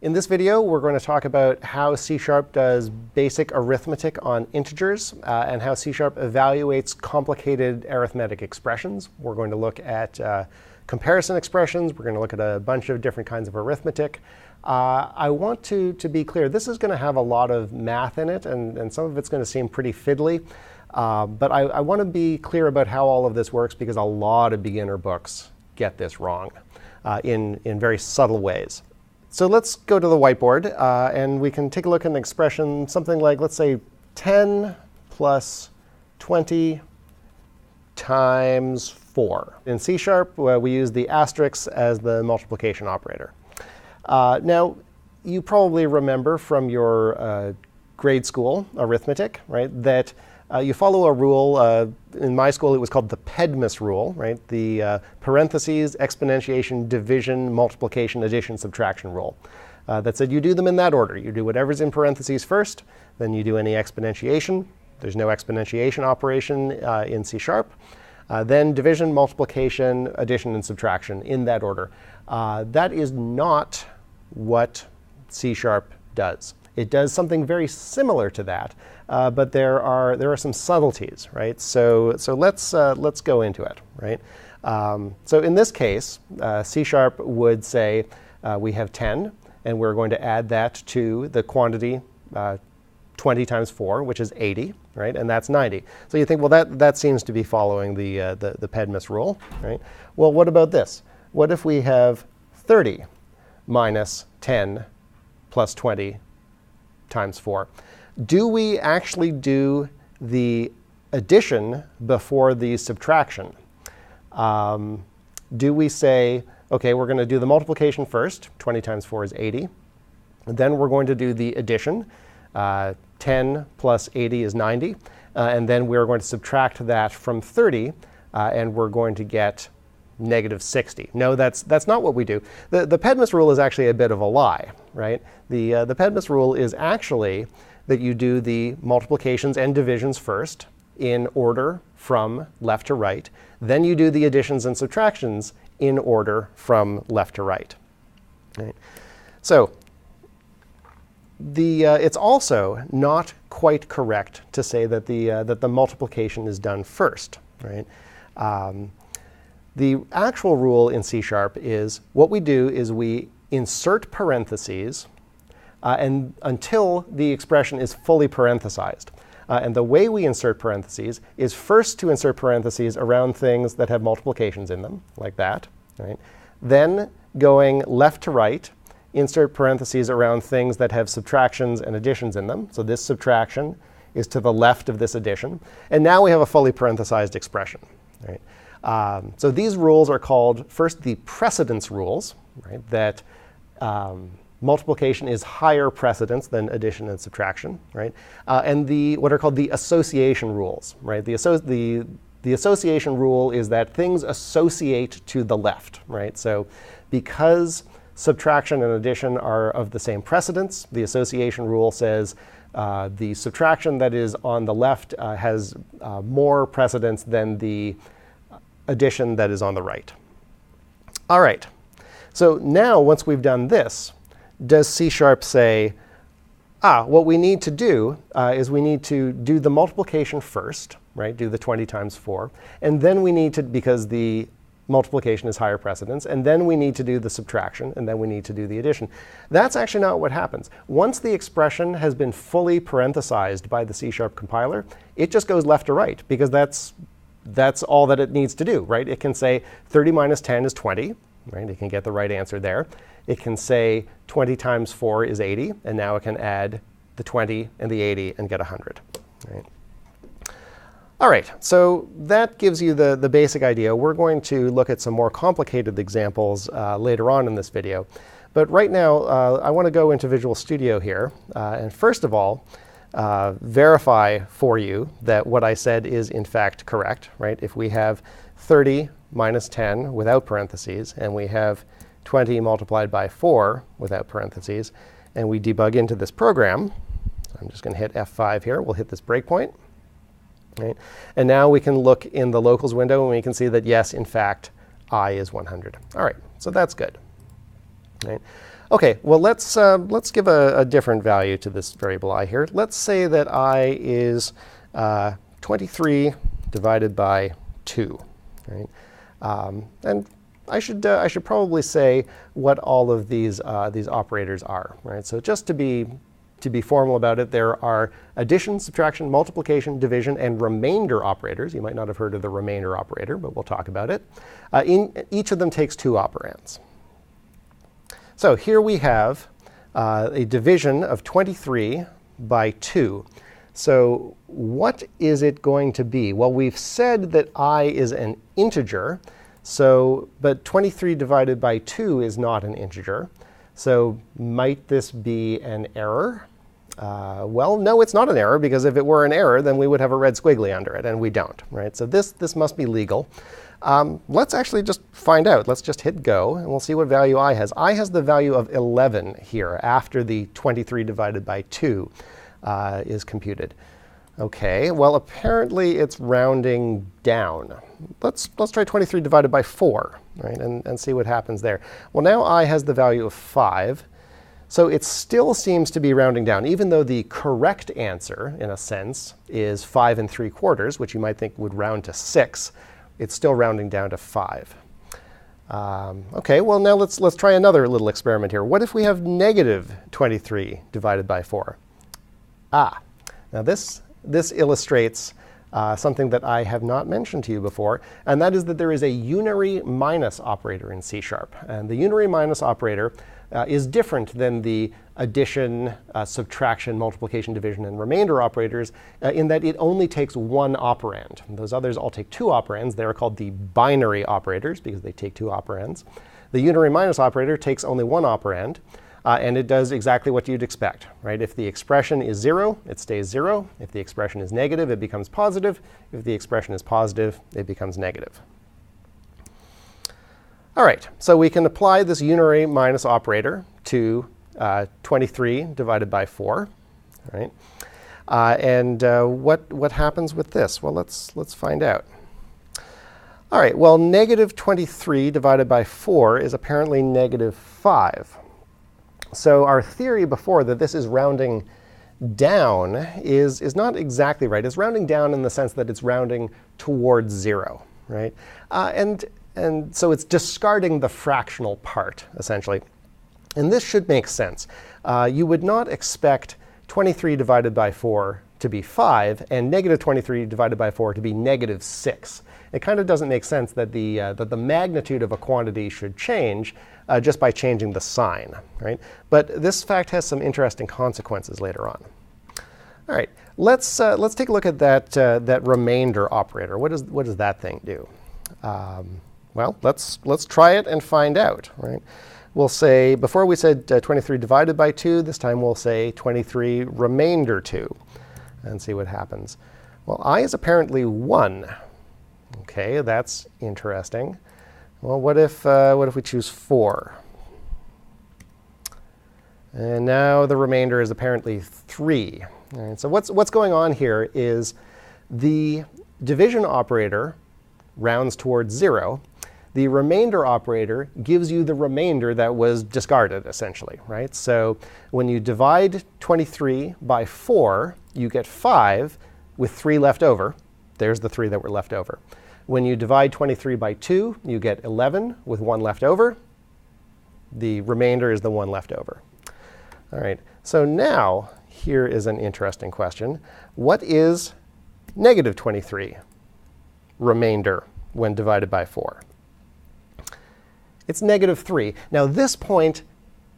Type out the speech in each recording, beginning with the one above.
In this video, we're going to talk about how C# does basic arithmetic on integers and how C# evaluates complicated arithmetic expressions. We're going to look at comparison expressions. We're going to look at a bunch of different kinds of arithmetic. I want to be clear, this is going to have a lot of math in it, and some of it's going to seem pretty fiddly. But I want to be clear about how all of this works because a lot of beginner books get this wrong in very subtle ways. So let's go to the whiteboard, and we can take a look at an expression, something like, let's say, 10 plus 20 times 4. In C#, we use the asterisk as the multiplication operator. Now, you probably remember from your grade school arithmetic, right, that you follow a rule. In my school, it was called the Pedmus rule, right? The parentheses, exponentiation, division, multiplication, addition, subtraction rule. That said you do them in that order. You do whatever's in parentheses first, then you do any exponentiation. There's no exponentiation operation in C#. Then division, multiplication, addition, and subtraction in that order. That is not what C# does. It does something very similar to that, but there are some subtleties, right? So let's go into it, right? So in this case, C# would say we have 10, and we're going to add that to the quantity 20 times 4, which is 80, right? And that's 90. So you think, well, that seems to be following the Pedmus rule, right? Well, what about this? What if we have 30 minus 10 plus 20 times 4? Do we actually do the addition before the subtraction? Do we say, OK, we're going to do the multiplication first. 20 times 4 is 80. Then we're going to do the addition. 10 plus 80 is 90. And then we're going to subtract that from 30, and we're going to get negative 60. No, that's not what we do. The Pedmus rule is actually a bit of a lie, right? The Pedmus rule is actually that you do the multiplications and divisions first in order from left to right. Then you do the additions and subtractions in order from left to right. Right? So it's also not quite correct to say that the multiplication is done first, right? The actual rule in C# is what we do is we insert parentheses and until the expression is fully parenthesized. And the way we insert parentheses is first to insert parentheses around things that have multiplications in them, like that, right? Then going left to right, insert parentheses around things that have subtractions and additions in them. So this subtraction is to the left of this addition. And now we have a fully parenthesized expression, right? So these rules are called, first, the precedence rules, right? That multiplication is higher precedence than addition and subtraction, right? And what are called the association rules, right? The association rule is that things associate to the left, right? So because subtraction and addition are of the same precedence, the association rule says the subtraction that is on the left has more precedence than the addition that is on the right. All right. So now, once we've done this, does C# say, what we need to do is we need to do the multiplication first, right? Do the 20 times 4. And then we need to, because the multiplication is higher precedence, and then we need to do the subtraction, and then we need to do the addition. That's actually not what happens. Once the expression has been fully parenthesized by the C# compiler, it just goes left to right, because that's all that it needs to do, right? It can say 30 minus 10 is 20, right? It can get the right answer there. It can say 20 times 4 is 80, and now it can add the 20 and the 80 and get 100, right? All right, so that gives you the basic idea. We're going to look at some more complicated examples later on in this video. But right now, I want to go into Visual Studio here. And first of all, verify for you that what I said is in fact correct, right? If we have 30 minus 10 without parentheses, and we have 20 multiplied by 4 without parentheses, and we debug into this program, so I'm just going to hit F5 here. We'll hit this breakpoint. Right? And now we can look in the locals window, and we can see that, yes, in fact, I is 100. All right, so that's good. Right? Okay, well, let's give a different value to this variable I here. Let's say that I is 23 divided by 2. Right? And I should probably say what all of these operators are. Right? So just to be formal about it, there are addition, subtraction, multiplication, division, and remainder operators. You might not have heard of the remainder operator, but we'll talk about it. Each of them takes 2 operands. So here we have a division of 23 by 2. So what is it going to be? Well, we've said that I is an integer, but 23 divided by 2 is not an integer. So might this be an error? Well, no, it's not an error, because if it were an error, then we would have a red squiggly under it, and we don't. Right? So this must be legal. Let's actually just find out. Let's just hit go, and we'll see what value I has. I has the value of 11 here after the 23 divided by 2 is computed. OK, well, apparently it's rounding down. Let's try 23 divided by 4, right, and see what happens there. Well, now I has the value of 5. So it still seems to be rounding down, even though the correct answer, in a sense, is 5 3/4, which you might think would round to 6. It's still rounding down to 5. OK, well, now let's try another little experiment here. What if we have negative 23 divided by 4? Now this illustrates something that I have not mentioned to you before, and that is that there is a unary minus operator in C#. And the unary minus operator is different than the addition, subtraction, multiplication, division, and remainder operators in that it only takes 1 operand. Those others all take 2 operands. They are called the binary operators because they take 2 operands. The unary minus operator takes only 1 operand, and it does exactly what you'd expect. Right? If the expression is 0, it stays 0. If the expression is negative, it becomes positive. If the expression is positive, it becomes negative. All right, so we can apply this unary minus operator to 23 divided by 4. Right? And what happens with this? Well, let's find out. All right, well, negative 23 divided by 4 is apparently negative 5. So our theory before that this is rounding down is not exactly right. It's rounding down in the sense that it's rounding towards 0. Right? And so it's discarding the fractional part, essentially. And this should make sense. You would not expect 23 divided by 4 to be 5 and negative 23 divided by 4 to be negative 6. It kind of doesn't make sense that the magnitude of a quantity should change just by changing the sign. Right? But this fact has some interesting consequences later on. All right, let's take a look at that remainder operator. What does that thing do? Well, let's try it and find out. Right? We'll say, before we said 23 divided by 2, this time we'll say 23 remainder 2 and see what happens. Well, I is apparently 1. OK, that's interesting. Well, what if we choose 4? And now the remainder is apparently 3. All right, so what's going on here is the division operator rounds towards 0. The remainder operator gives you the remainder that was discarded, essentially. Right? So when you divide 23 by 4, you get 5 with 3 left over. There's the 3 that were left over. When you divide 23 by 2, you get 11 with 1 left over. The remainder is the 1 left over. All right, so now here is an interesting question. What is negative 23 remainder when divided by 4? It's negative 3. Now, this point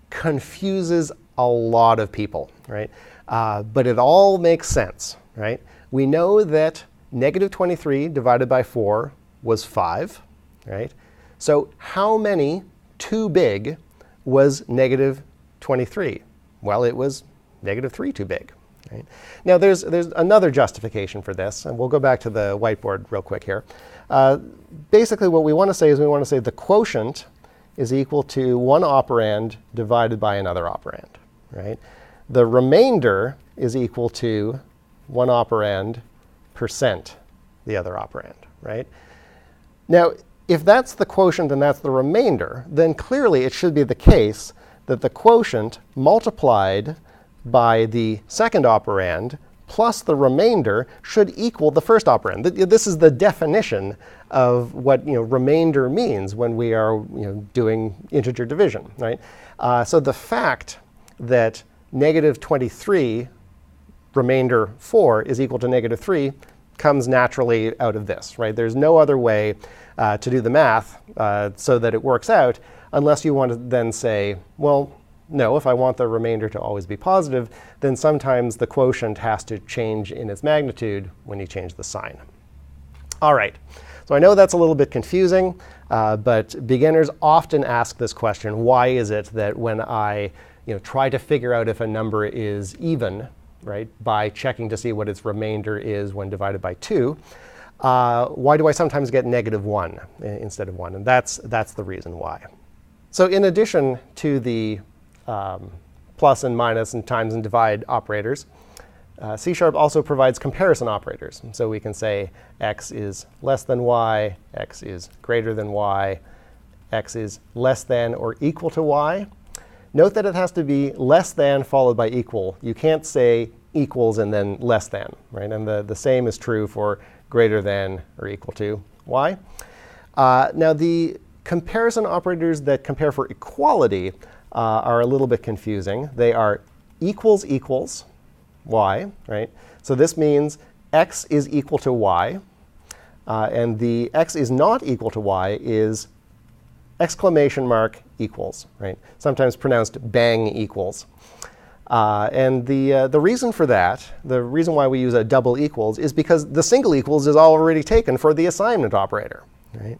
confuses a lot of people, right? But it all makes sense, right? We know that negative 23 divided by 4 was 5, right? So how many too big was negative 23? Well, it was negative 3 too big. Right? Now, there's another justification for this, and we'll go back to the whiteboard real quick here. Basically, what we want to say is the quotient is equal to 1 operand divided by another operand. Right? The remainder is equal to 1 operand percent the other operand. Right? Now, if that's the quotient and that's the remainder, then clearly it should be the case that the quotient multiplied by the second operand plus the remainder should equal the first operand. This is the definition of what remainder means when we are doing integer division, right? So the fact that negative 23 remainder 4 is equal to negative 3 comes naturally out of this, right? There's no other way to do the math so that it works out unless you want to then say, well, no, if I want the remainder to always be positive, then sometimes the quotient has to change in its magnitude when you change the sign. All right, so I know that's a little bit confusing, but beginners often ask this question: why is it that when I try to figure out if a number is even, right, by checking to see what its remainder is when divided by 2, why do I sometimes get negative 1 instead of 1? And that's the reason why. So in addition to the plus and minus and times and divide operators, C# also provides comparison operators. So we can say x is less than y, x is greater than y, x is less than or equal to y. Note that it has to be less than followed by equal. You can't say equals and then less than, right? And the same is true for greater than or equal to y. Now the comparison operators that compare for equality are a little bit confusing. They are equals equals y, right? So this means x is equal to y, and the x is not equal to y is exclamation mark equals, right? Sometimes pronounced bang equals. And the reason for that, the reason why we use a double equals, is because the single equals is already taken for the assignment operator, right?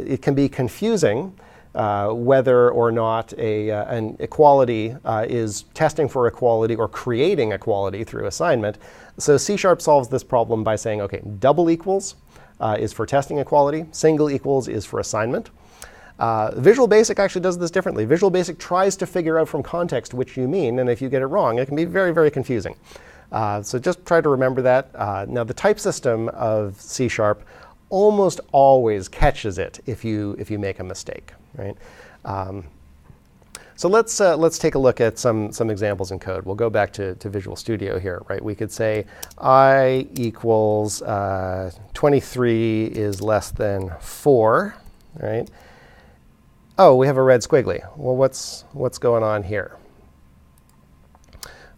It can be confusing whether or not an equality is testing for equality or creating equality through assignment. So C# solves this problem by saying, OK, double equals is for testing equality. Single equals is for assignment. Visual Basic actually does this differently. Visual Basic tries to figure out from context which you mean, and if you get it wrong, it can be very, very confusing. So just try to remember that. Now, the type system of C# almost always catches it if you make a mistake, right? So let's take a look at some examples in code. We'll go back to Visual Studio here, right? We could say I equals 23 is less than 4, right? Oh, we have a red squiggly. Well, what's going on here?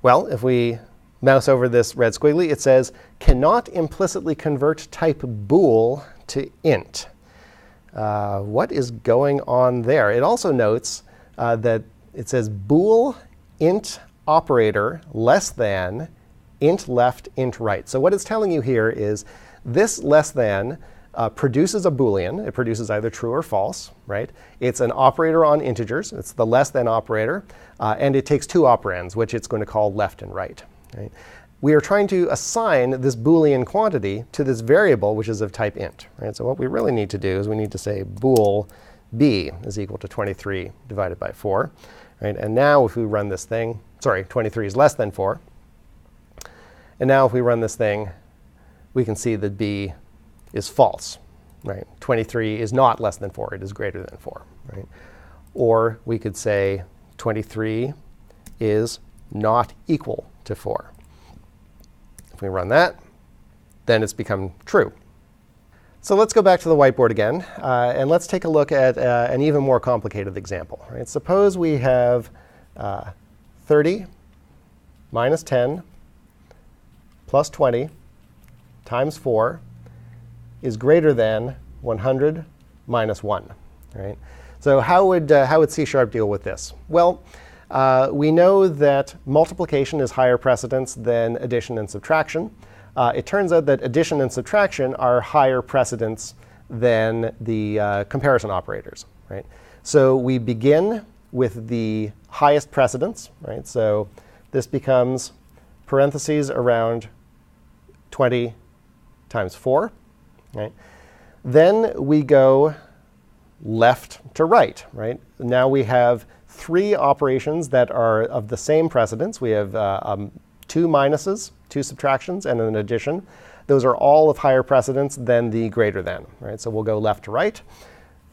Well, if we mouse over this red squiggly, it says cannot implicitly convert type bool to int. What is going on there? It also notes that it says bool int operator less than int left int right. So what it's telling you here is this less than produces a Boolean. It produces either true or false, right? It's an operator on integers. It's the less than operator. And it takes two operands, which it's going to call left and right, right? We are trying to assign this Boolean quantity to this variable, which is of type int, right? So what we really need to do is we need to say bool b is equal to 23 divided by 4, right? And now if we run this thing, sorry, 23 is less than 4. And now if we run this thing, we can see that b is false, right? 23 is not less than 4. It is greater than 4, right? Or we could say 23 is not equal to 4. If we run that, then it's become true. So let's go back to the whiteboard again, and let's take a look at an even more complicated example, right? Suppose we have 30 minus 10 plus 20 times 4 is greater than 100 minus 1, right? So how would C# deal with this? Well, we know that multiplication is higher precedence than addition and subtraction. It turns out that addition and subtraction are higher precedence than the comparison operators, right? So we begin with the highest precedence, right? So this becomes parentheses around 20 times 4. Right? Then we go left to right, right? Now we have three operations that are of the same precedence. We have two minuses, two subtractions, and an addition. those are all of higher precedence than the greater than, right? So we'll go left to right.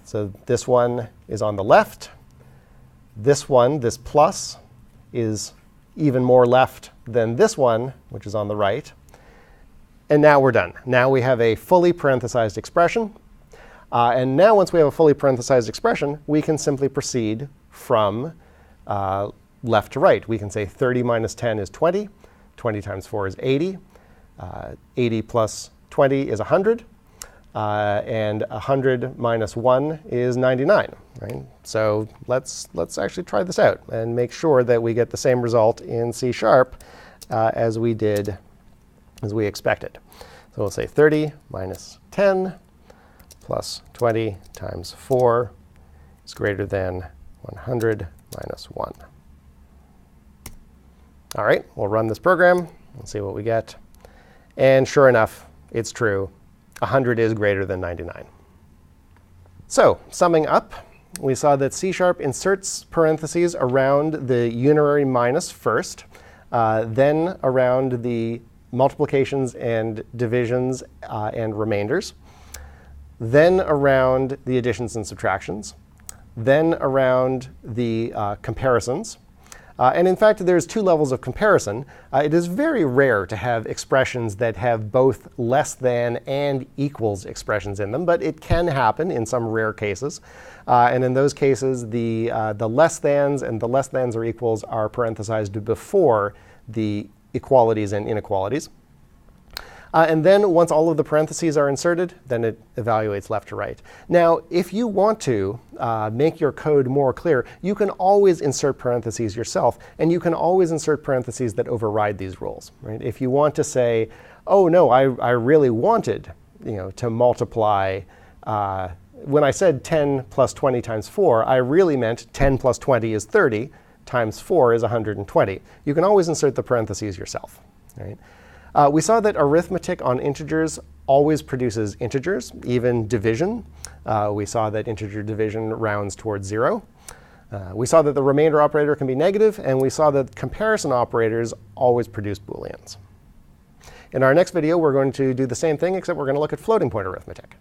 So this one is on the left. This one, this plus, is even more left than this one, which is on the right. And now we're done. Now we have a fully parenthesized expression. And now once we have a fully parenthesized expression, we can simply proceed from left to right. We can say 30 minus 10 is 20. 20 times 4 is 80. 80 plus 20 is 100. And 100 minus 1 is 99. Right? So let's actually try this out and make sure that we get the same result in C# as we expected. So we'll say 30 minus 10 plus 20 times 4 is greater than 100 minus 1. All right, we'll run this program and see what we get. And sure enough, it's true. 100 is greater than 99. So summing up, we saw that C# inserts parentheses around the unary minus first, then around the multiplications and divisions and remainders, then around the additions and subtractions, then around the comparisons. And in fact, there's two levels of comparison. It is very rare to have expressions that have both less than and equals expressions in them, but it can happen in some rare cases. And in those cases, the less thans and the less thans or equals are parenthesized before the equalities and inequalities. And then once all of the parentheses are inserted, then it evaluates left to right. Now, if you want to make your code more clear, you can always insert parentheses yourself. And you can always insert parentheses that override these rules. Right? If you want to say, oh, no, I really wanted to multiply. When I said 10 plus 20 times 4, I really meant 10 plus 20 is 30 times 4 is 120. You can always insert the parentheses yourself. Right? We saw that arithmetic on integers always produces integers, even division. We saw that integer division rounds towards 0. We saw that the remainder operator can be negative, and we saw that comparison operators always produce Booleans. In our next video, we're going to do the same thing, except we're going to look at floating point arithmetic.